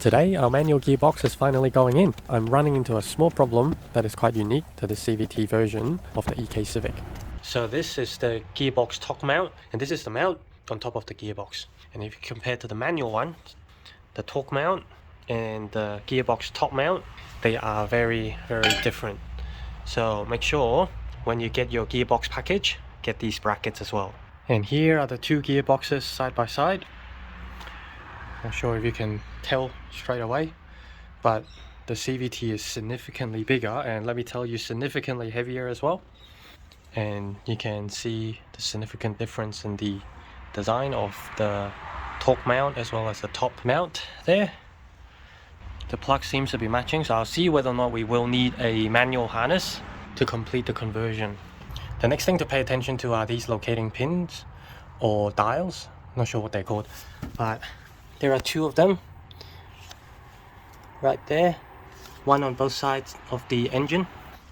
Today, our manual gearbox is finally going in. I'm running into a small problem that is quite unique to the CVT version of the EK Civic. So this is the gearbox top mount, and this is the mount on top of the gearbox. And if you compare to the manual one, the torque mount and the gearbox top mount, they are very different. So make sure when you get your gearbox package, get these brackets as well. And here are the two gearboxes side by side. Not sure if you can tell straight away, but the CVT is significantly bigger, and let me tell you, significantly heavier as well. And you can see the significant difference in the design of the torque mount as well as the top mount there. The plug seems to be matching, so I'll see whether or not we will need a manual harness to complete the conversion. The next thing to pay attention to are these locating pins or dials. Not sure what they're called, but there are two of them right there, one on both sides of the engine.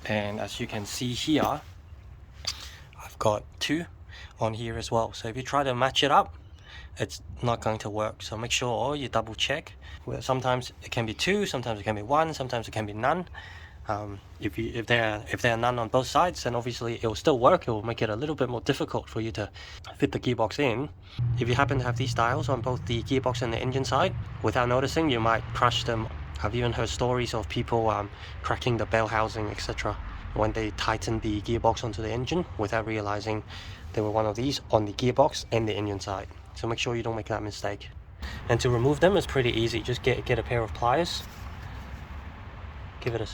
And as you can see here, I've got two on here as well. So if you try to match it up, it's not going to work. So make sure you double check. Well, sometimes it can be two, sometimes it can be one, sometimes it can be none. If there are none on both sides, then obviously it will still work. It will make it a little bit more difficult for you to fit the gearbox in. If you happen to have these dials on both the gearbox and the engine side, without noticing, you might crush them. I've even heard stories of people cracking the bell housing, etc., when they tighten the gearbox onto the engine without realizing there were one of these on the gearbox and the engine side. So make sure you don't make that mistake. And to remove them is pretty easy. Just get a pair of pliers, give it a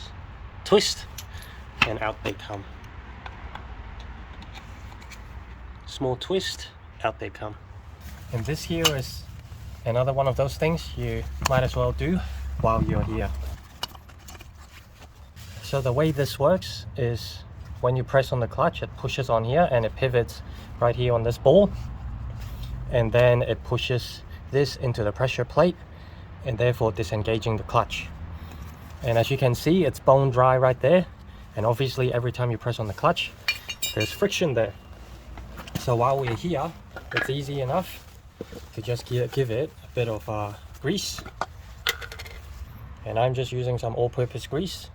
twist, and out they come. Small twist, out they come. And this here is another one of those things you might as well do while you're here. So the way this works is when you press on the clutch, it pushes on here and it pivots right here on this ball, and then it pushes this into the pressure plate and therefore disengaging the clutch. And as you can see, it's bone dry right there, and obviously every time you press on the clutch there's friction there. So while we're here, it's easy enough to just give it a bit of grease, and I'm just using some all-purpose grease,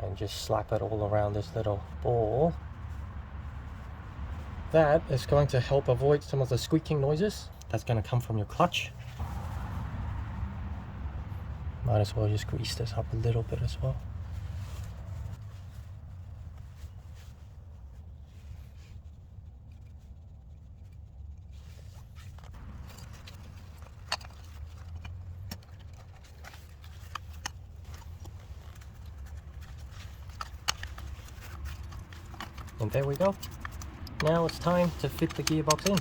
and just slap it all around this little ball. That is going to help avoid some of the squeaking noises that's going to come from your clutch. Might as well just grease this up a little bit as well. And there we go. Now it's time to fit the gearbox in.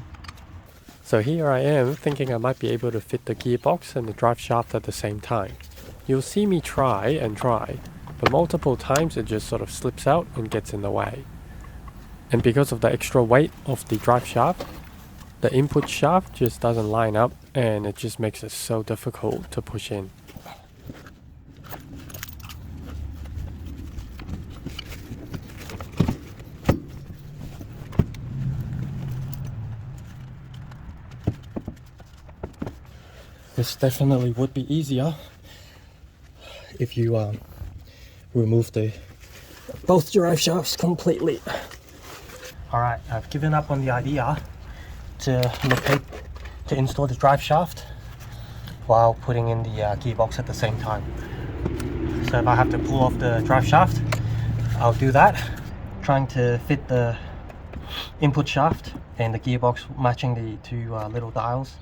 So here I am thinking I might be able to fit the gearbox and the drive shaft at the same time. You'll see me try, but multiple times it just sort of slips out and gets in the way. And because of the extra weight of the drive shaft, the input shaft just doesn't line up, and it just makes it so difficult to push in. This definitely would be easier if you remove both drive shafts completely. Alright, I've given up on the idea to install the drive shaft while putting in the gearbox at the same time. So if I have to pull off the drive shaft, I'll do that, trying to fit the input shaft and the gearbox matching the two little dials.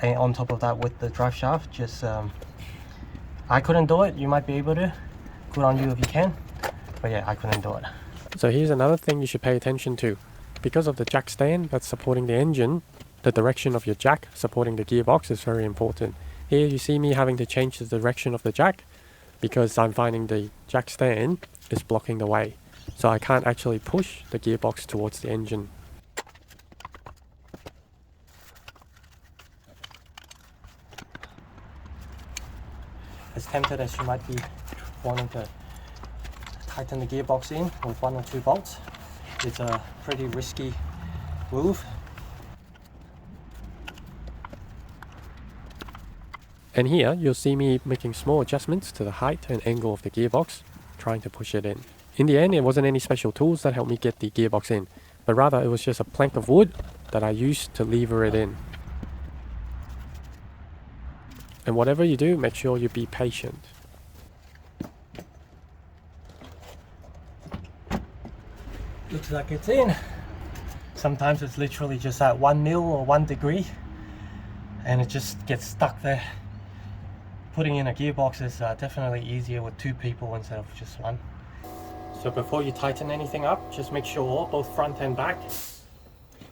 And on top of that with the drive shaft, just I couldn't do it. You might be able to. Good on you if you can, but yeah, I couldn't do it. So here's another thing you should pay attention to. Because of the jack stand that's supporting the engine, the direction of your jack supporting the gearbox is very important. Here you see me having to change the direction of the jack because I'm finding the jack stand is blocking the way, so I can't actually push the gearbox towards the engine. As tempted as you might be wanting to tighten the gearbox in with 1 or 2 bolts, it's a pretty risky move. And here you'll see me making small adjustments to the height and angle of the gearbox, trying to push it in. In the end, it wasn't any special tools that helped me get the gearbox in, but rather it was just a plank of wood that I used to lever it in. And whatever you do, make sure you be patient. Looks like it's in. Sometimes it's literally just at 1 mil or 1 degree and it just gets stuck there. Putting in a gearbox is definitely easier with 2 people instead of just 1. So before you tighten anything up, just make sure both front and back,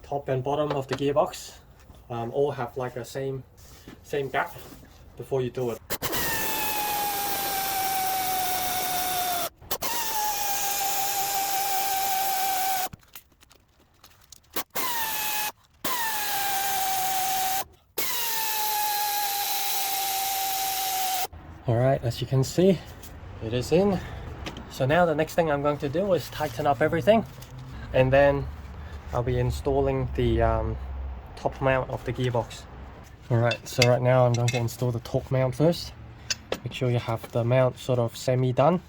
top and bottom of the gearbox all have like a same gap before you do it. Alright, as you can see, it is in. So now the next thing I'm going to do is tighten up everything, and then I'll be installing the top mount of the gearbox. Alright, so right now I'm going to install the torque mount first. Make sure you have the mount sort of semi-done,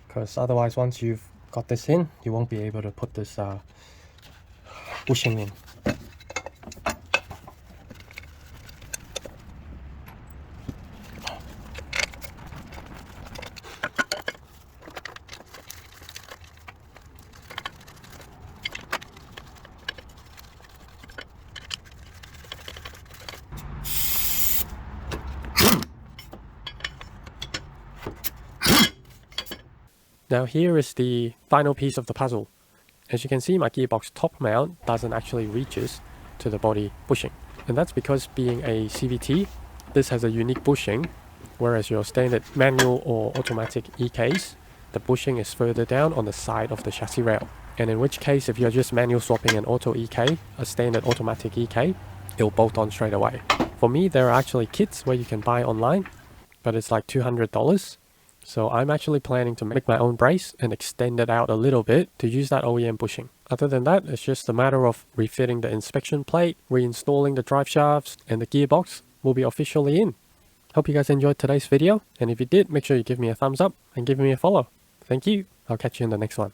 because otherwise once you've got this in, you won't be able to put this bushing in. Now here is the final piece of the puzzle. As you can see, my gearbox top mount doesn't actually reaches to the body bushing. And that's because being a CVT, this has a unique bushing, whereas your standard manual or automatic EKs, the bushing is further down on the side of the chassis rail. And in which case, if you're just manual swapping an auto EK, a standard automatic EK, it'll bolt on straight away. For me, there are actually kits where you can buy online, but it's like $200. So I'm actually planning to make my own brace and extend it out a little bit to use that OEM bushing. Other than that, it's just a matter of refitting the inspection plate, reinstalling the drive shafts, and the gearbox will be officially in. Hope you guys enjoyed today's video, and if you did, make sure you give me a thumbs up and give me a follow. Thank you. I'll catch you in the next one.